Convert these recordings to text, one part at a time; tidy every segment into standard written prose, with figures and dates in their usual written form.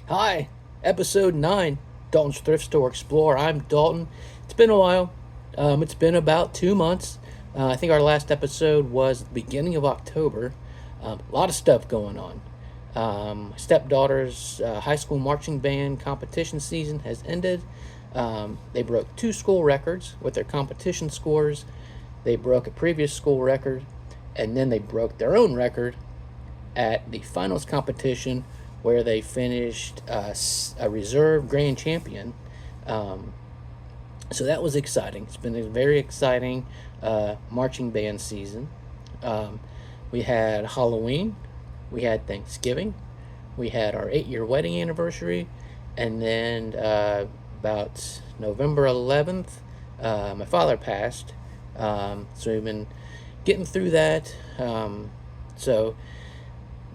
Hi, episode 9, Dalton's Thrift Store Explorer. I'm Dalton. It's been a while. It's been about 2 months. I think our last episode was the beginning of October. A lot of stuff going on. My stepdaughter's high school marching band competition season has ended. They broke two school records with their competition scores. They broke a previous school record, and then they broke their own record at the finals competition where they finished a reserve grand champion. Um, so that was exciting. It's been a very exciting marching band season. Um, we had Halloween, we had Thanksgiving, we had our 8-year wedding anniversary, and then about November 11th, my father passed. So we've been getting through that. So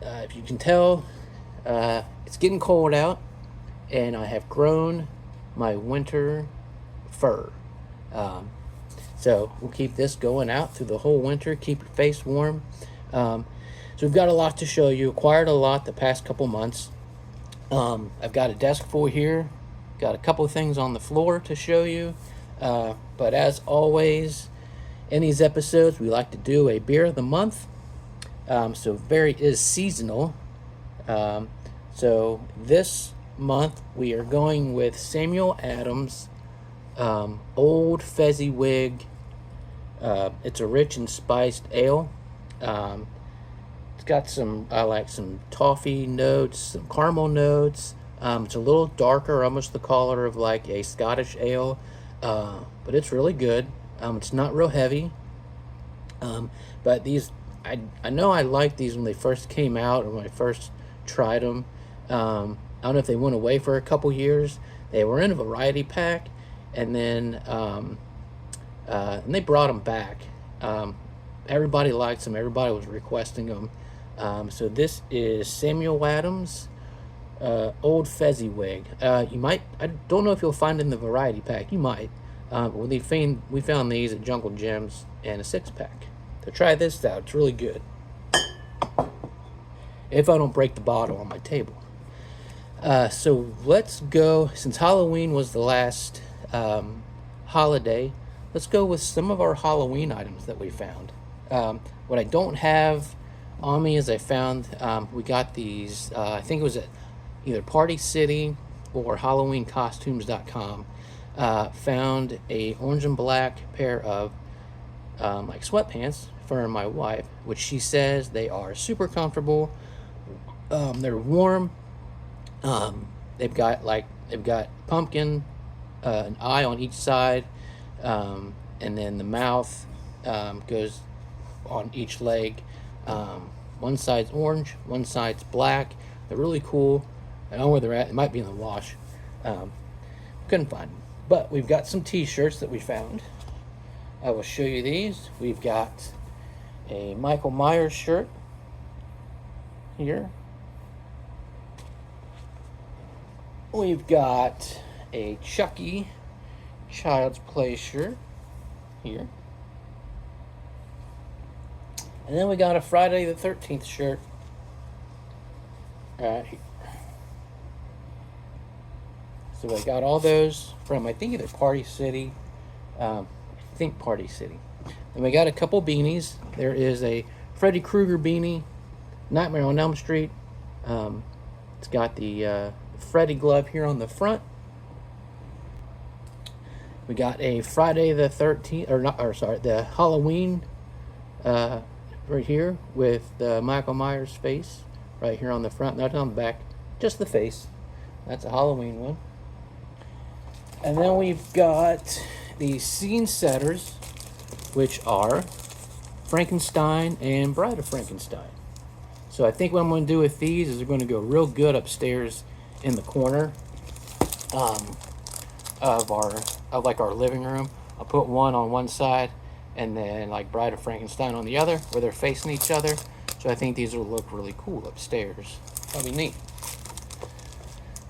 if you can tell, it's getting cold out, and I have grown my winter fur. Um, so we'll keep this going out through the whole winter. Keep your face warm. So we've got a lot to show you. Acquired a lot the past couple months. I've got a desk full here. Got a couple of things on the floor to show you. But as always, in these episodes, we like to do a beer of the month. So very is seasonal. So this month we are going with Samuel Adams Old Fezziwig. It's a rich and spiced ale. It's got some toffee notes, some caramel notes. It's a little darker, almost the color of like a Scottish ale, but it's really good. It's not real heavy. But these, I know I liked these when they first came out or when I first tried them. I don't know if they went away for a couple years. They were in a variety pack, and then and they brought them back. Everybody likes them. Everybody was requesting them. So this is Samuel Adams Old Fezziwig. You might. I don't know if you'll find it in the variety pack. You might. But we found these at Jungle Gems in a 6-pack. So try this out. It's really good. If I don't break the bottle on my table. So let's go. Since Halloween was the last holiday, let's go with some of our Halloween items that we found. What I don't have on me is I found we got these. I think it was at either Party City or HalloweenCostumes.com. Found a orange and black pair of like sweatpants for my wife, which she says they are super comfortable. They're warm. They've got pumpkin, an eye on each side, and then the mouth goes on each leg. One side's orange, one side's black. They're really cool. I don't know where they're at. It might be in the wash. Couldn't find them. But we've got some t-shirts that we found. I will show you these. We've got a Michael Myers shirt here. We've got a Chucky Child's Play shirt here. And then we got a Friday the 13th shirt right here. So I got all those from, I think, either Party City. I think Party City. And we got a couple beanies. There is a Freddy Krueger beanie, Nightmare on Elm Street. It's got the Freddy glove here on the front. We got a Friday the 13th, the Halloween right here with the Michael Myers face right here on the front, not on the back, just the face. That's a Halloween one. And then we've got the scene setters, which are Frankenstein and Bride of Frankenstein. So I think what I'm going to do with these is they're going to go real good upstairs in the corner of our living room. I'll put one on one side and then like Bride of Frankenstein on the other, where they're facing each other. So I think these will look really cool upstairs. That'll be neat.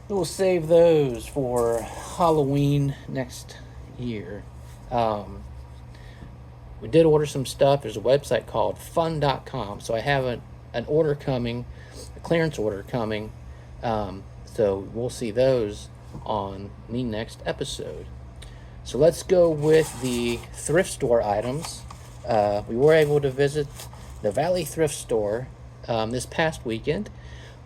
We'll save those for Halloween next year. We did order some stuff. There's a website called fun.com. So I have an order coming, a clearance order coming So we'll see those on the next episode. So let's go with the thrift store items. We were able to visit the Valley Thrift Store this past weekend.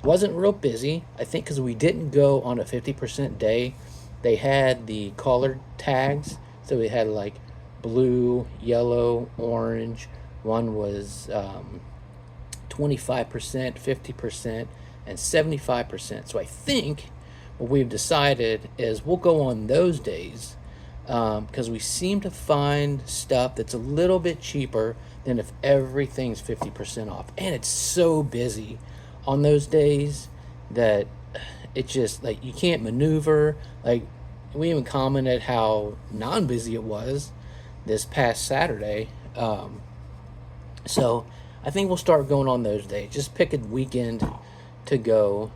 Wasn't real busy, I think, because we didn't go on a 50% day. They had the colored tags, so we had like blue, yellow, orange. One was 25%, 50%, and 75%. So I think what we've decided is we'll go on those days because we seem to find stuff that's a little bit cheaper than if everything's 50% off. And it's so busy on those days that it's just like you can't maneuver. Like, we even commented how non-busy it was this past Saturday. So I think we'll start going on those days. Just pick a weekend to go.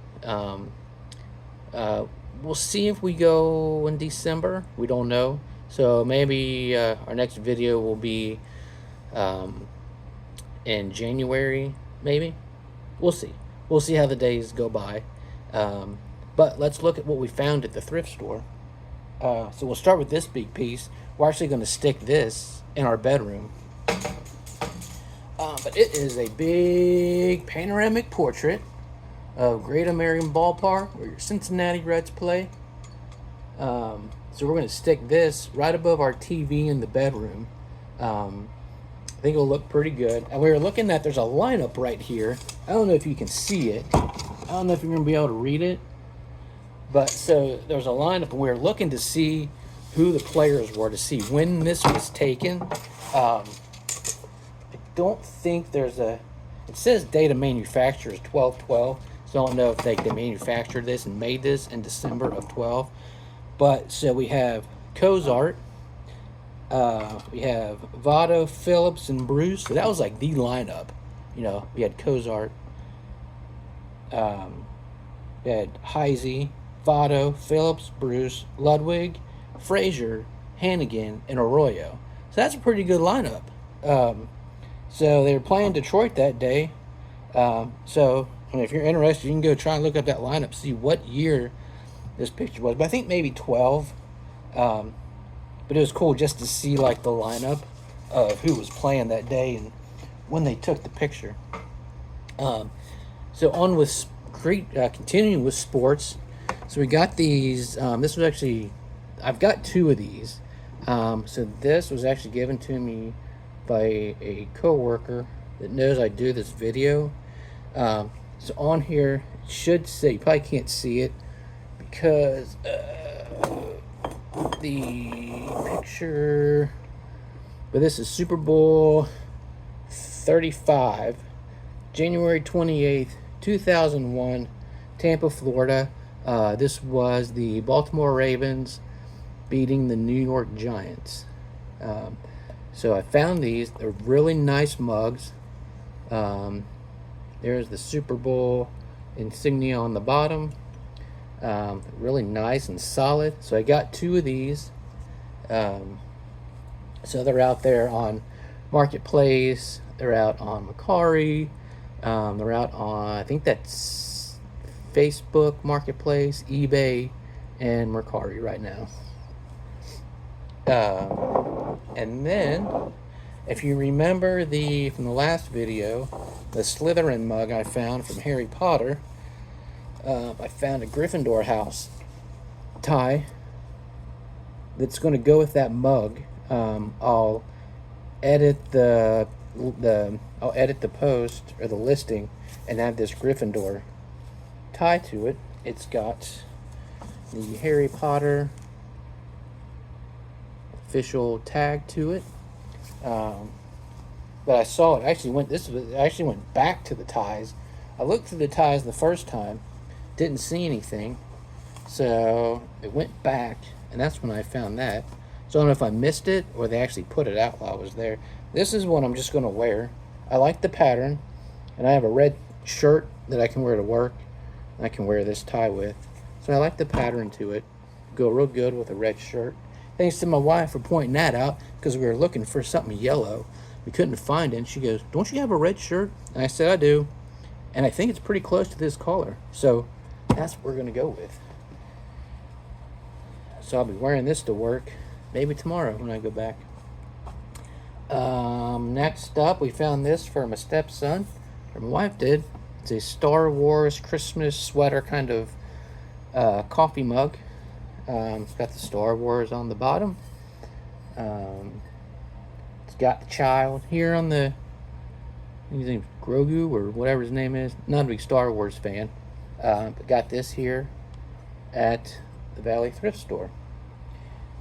We'll see if we go in December. We don't know. So maybe our next video will be in January, maybe. We'll see. We'll see how the days go by. But let's look at what we found at the thrift store. So we'll start with this big piece. We're actually going to stick this in our bedroom. But it is a big panoramic portrait of Great American Ballpark, where your Cincinnati Reds play. So we're going to stick this right above our TV in the bedroom. I think it'll look pretty good. And we were looking at, there's a lineup right here. I don't know if you can see it. I don't know if you're going to be able to read it. But so there's a lineup, and we were looking to see who the players were, to see when this was taken. I don't think there's a... It says date of manufacture is 12/12. So I don't know if they manufactured this and made this in December of 12. But so we have Cozart, we have Votto, Phillips, and Bruce. So that was like the lineup. You know, we had Cozart, we had Heisey, Votto, Phillips, Bruce, Ludwig, Frazier, Hannigan, and Arroyo. So that's a pretty good lineup. So they were playing Detroit that day. So I mean, if you're interested, you can go try and look up that lineup, see what year this picture was. But I think maybe 12. But it was cool just to see like the lineup of who was playing that day and when they took the picture. So on with continuing with sports. So we got these. This was actually, I've got two of these. So this was actually given to me by a coworker that knows I do this video. So on here, it should say, you probably can't see it because the picture, but this is Super Bowl 35, January 28th, 2001, Tampa, Florida. This was the Baltimore Ravens beating the New York Giants. So I found these. They're really nice mugs. There's the Super Bowl insignia on the bottom. Really nice and solid. So I got two of these. So they're out there on Marketplace. They're out on Mercari. They're out on, I think that's Facebook Marketplace, eBay, and Mercari right now. And then, if you remember from the last video, the Slytherin mug I found from Harry Potter, I found a Gryffindor house tie that's going to go with that mug. I'll edit the post or the listing and add this Gryffindor tie to it. It's got the Harry Potter official tag to it. But I saw it actually went back to the ties. I looked through the ties the first time, didn't see anything, so it went back, and that's when I found that. So I don't know if I missed it or they actually put it out while I was there. This is what I'm just going to wear. I like the pattern, and I have a red shirt that I can wear to work. I can wear this tie with. So I like the pattern to it. Go real good with a red shirt. Thanks to my wife for pointing that out, because we were looking for something yellow. We couldn't find it, and she goes, "Don't you have a red shirt?" And I said, "I do." And I think it's pretty close to this color. So That's what we're going to go with. So I'll be wearing this to work maybe tomorrow when I go back. Next up, we found this for my stepson, or my wife did. It's a Star Wars Christmas sweater kind of coffee mug. It's got the Star Wars on the bottom. It's got the child here on the, I think his name's Grogu or whatever his name is. Not a big Star Wars fan. But got this here at the Valley Thrift Store.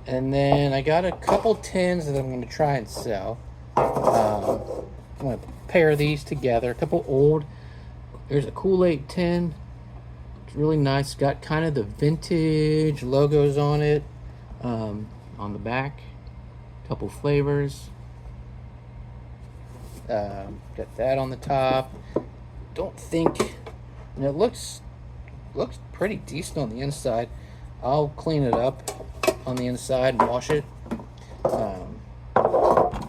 And then I got a couple tins that I'm going to try and sell. I'm going to pair these together. A couple old. There's a Kool-Aid tin. It's really nice. It's got kind of the vintage logos on it. On the back. A couple flavors. Got that on the top. Don't think... And it looks pretty decent on the inside. I'll clean it up on the inside and wash it.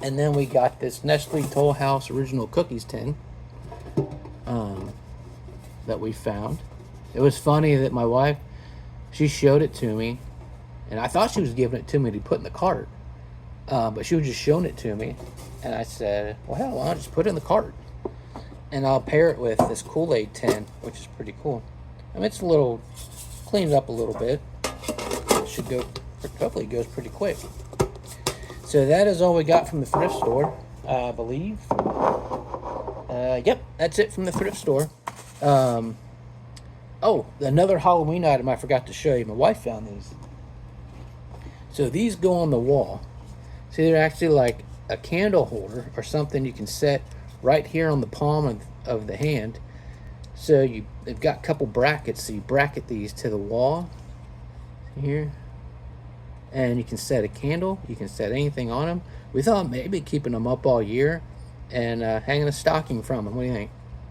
And then we got this Nestle Toll House Original Cookies tin that we found. It was funny that my wife, she showed it to me, and I thought she was giving it to me to put in the cart, but she was just showing it to me, and I said, well, hell, I'll just put it in the cart, and I'll pair it with this Kool-Aid tin, which is pretty cool. I mean, it's a little cleaned up a little bit. It should go, hopefully it goes pretty quick. So that is all we got from the thrift store, I believe. Yep, that's it from the thrift store. Oh, another Halloween item I forgot to show you. My wife found these. So these go on the wall. See, they're actually like a candle holder or something you can set right here on the palm of the hand. So they've got a couple brackets, so you bracket these to the wall here. And you can set a candle, you can set anything on them. We thought maybe keeping them up all year and hanging a stocking from them. What do you think?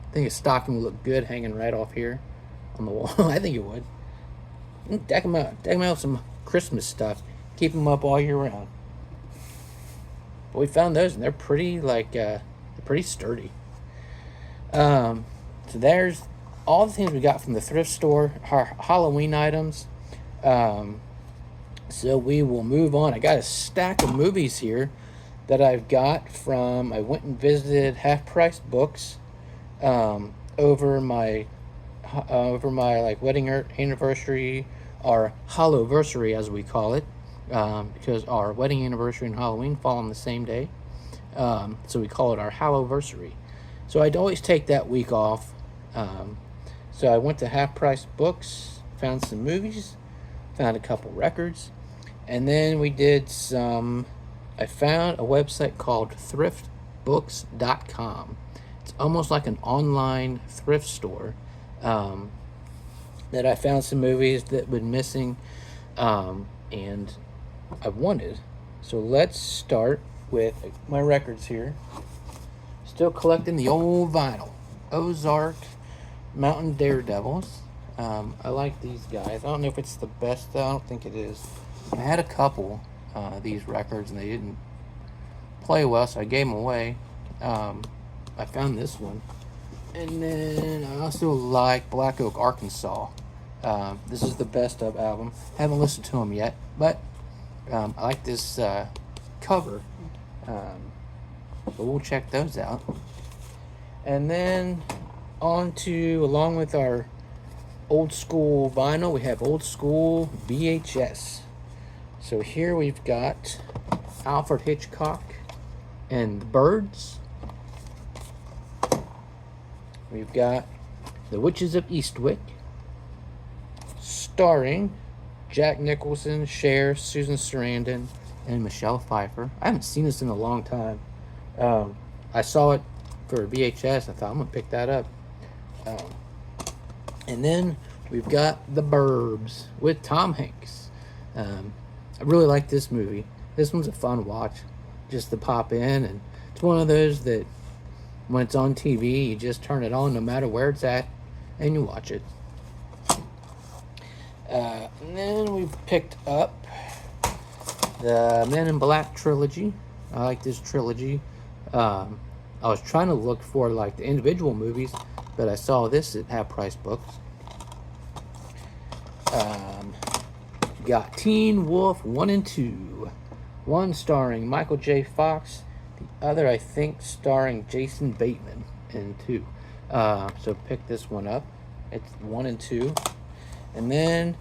I think a stocking would look good hanging right off here on the wall. I think it would. Deck them out with some Christmas stuff. Keep them up all year round. But we found those and they're pretty they're pretty sturdy. So there's all the things we got from the thrift store, our Halloween items. So we will move on. I got a stack of movies here that I've got from, I went and visited Half Price Books over my like wedding anniversary, or Hallowversary as we call it, because our wedding anniversary and Halloween fall on the same day. So we call it our Hallowversary. So I'd always take that week off. So I went to Half Price Books, found some movies, found a couple records, and then we did I found a website called thriftbooks.com. It's almost like an online thrift store that I found some movies that were missing and I wanted. So let's start with my records here. Still collecting the old vinyl. Ozark, Mountain Daredevils. I like these guys. I don't know if it's the best, though. I don't think it is. I had a couple these records and they didn't play well, so I gave them away. I found this one. And then I also like Black Oak, Arkansas. This is the best of album. Haven't listened to them yet, but I like this cover. So we'll check those out. And then on to, along with our old school vinyl, we have old school VHS. So here we've got Alfred Hitchcock and the Birds. We've got The Witches of Eastwick, starring Jack Nicholson, Cher, Susan Sarandon, and Michelle Pfeiffer. I haven't seen this in a long time. I saw it for VHS. I thought, I'm going to pick that up. And then we've got The Burbs with Tom Hanks. I really like this movie. This one's a fun watch, just to pop in. And it's one of those that when it's on TV, you just turn it on no matter where it's at, and you watch it. And then we've picked up the Men in Black trilogy. I like this trilogy. I was trying to look for like the individual movies, but I saw this at Half Price Books. Got Teen Wolf 1 and 2. One starring Michael J. Fox, the other, I think, starring Jason Bateman in 2. So pick this one up. It's 1 and 2. And then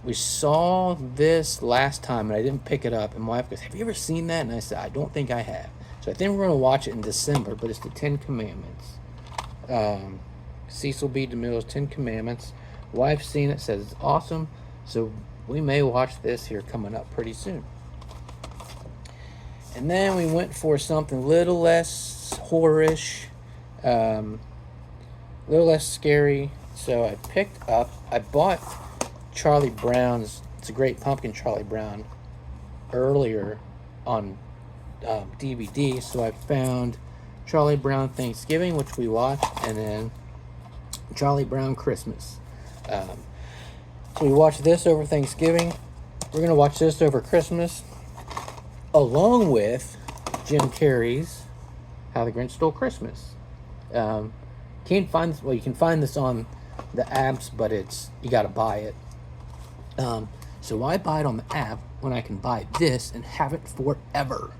we saw this last time, and I didn't pick it up. And my wife goes, "Have you ever seen that?" And I said, "I don't think I have." So I think we're going to watch it in December, but it's the Ten Commandments. Cecil B. DeMille's Ten Commandments. Wife's seen it, says it's awesome. So we may watch this here coming up pretty soon. And then we went for something a little less horror-ish, a little less scary. So I bought Charlie Brown's, It's a Great Pumpkin, Charlie Brown, earlier on DVD. So I found Charlie Brown Thanksgiving, which we watched, and then Charlie Brown Christmas. So we watched this over Thanksgiving. We're going to watch this over Christmas, along with Jim Carrey's How the Grinch Stole Christmas. Can't find this, well, you can find this on the apps, but you got to buy it. So why buy it on the app when I can buy this and have it forever?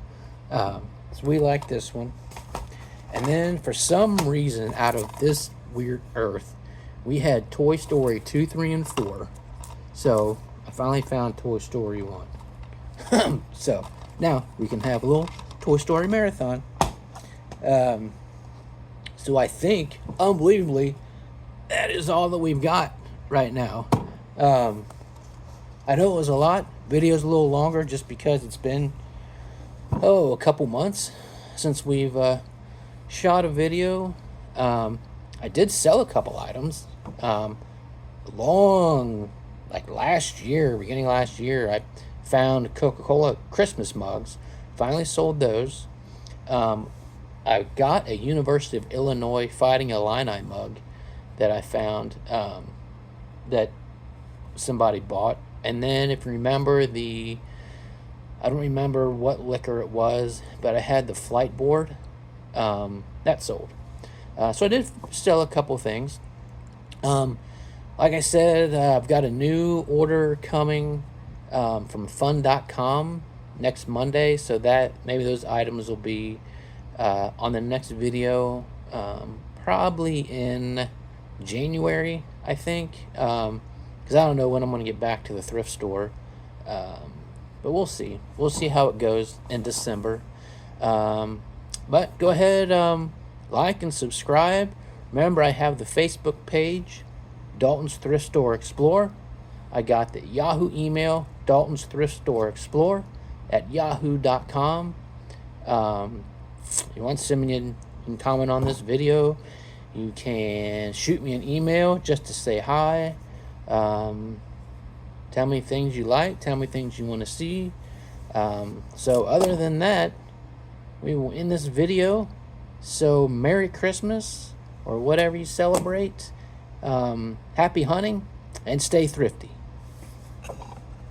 So we like this one. And then for some reason, out of this weird earth, we had Toy Story 2, 3, and 4. So I finally found Toy Story 1. So now we can have a little Toy Story marathon. So I think, unbelievably, that is all that we've got right now. I know it was a lot. Video's a little longer just because it's been, a couple months since we've shot a video. I did sell a couple items. Beginning last year, I found Coca-Cola Christmas mugs. Finally sold those. I got a University of Illinois Fighting Illini mug that I found that somebody bought. And then if you remember I don't remember what liquor it was, but I had the flight board that sold. So I did sell a couple things. Like I said, I've got a new order coming from fun.com next Monday, so that maybe those items will be on the next video, probably in January, I think, because I don't know when I'm going to get back to the thrift store, but we'll see. We'll see how it goes in December. But go ahead, like and subscribe. Remember, I have the Facebook page, Dalton's Thrift Store Explorer. I got the Yahoo email, Dalton's Thrift Store Explorer at yahoo.com. If you want to send me and comment on this video, you can shoot me an email just to say hi. Tell me things you like. Tell me things you want to see. So other than that, we will end this video. So Merry Christmas, or whatever you celebrate. Happy hunting, and stay thrifty.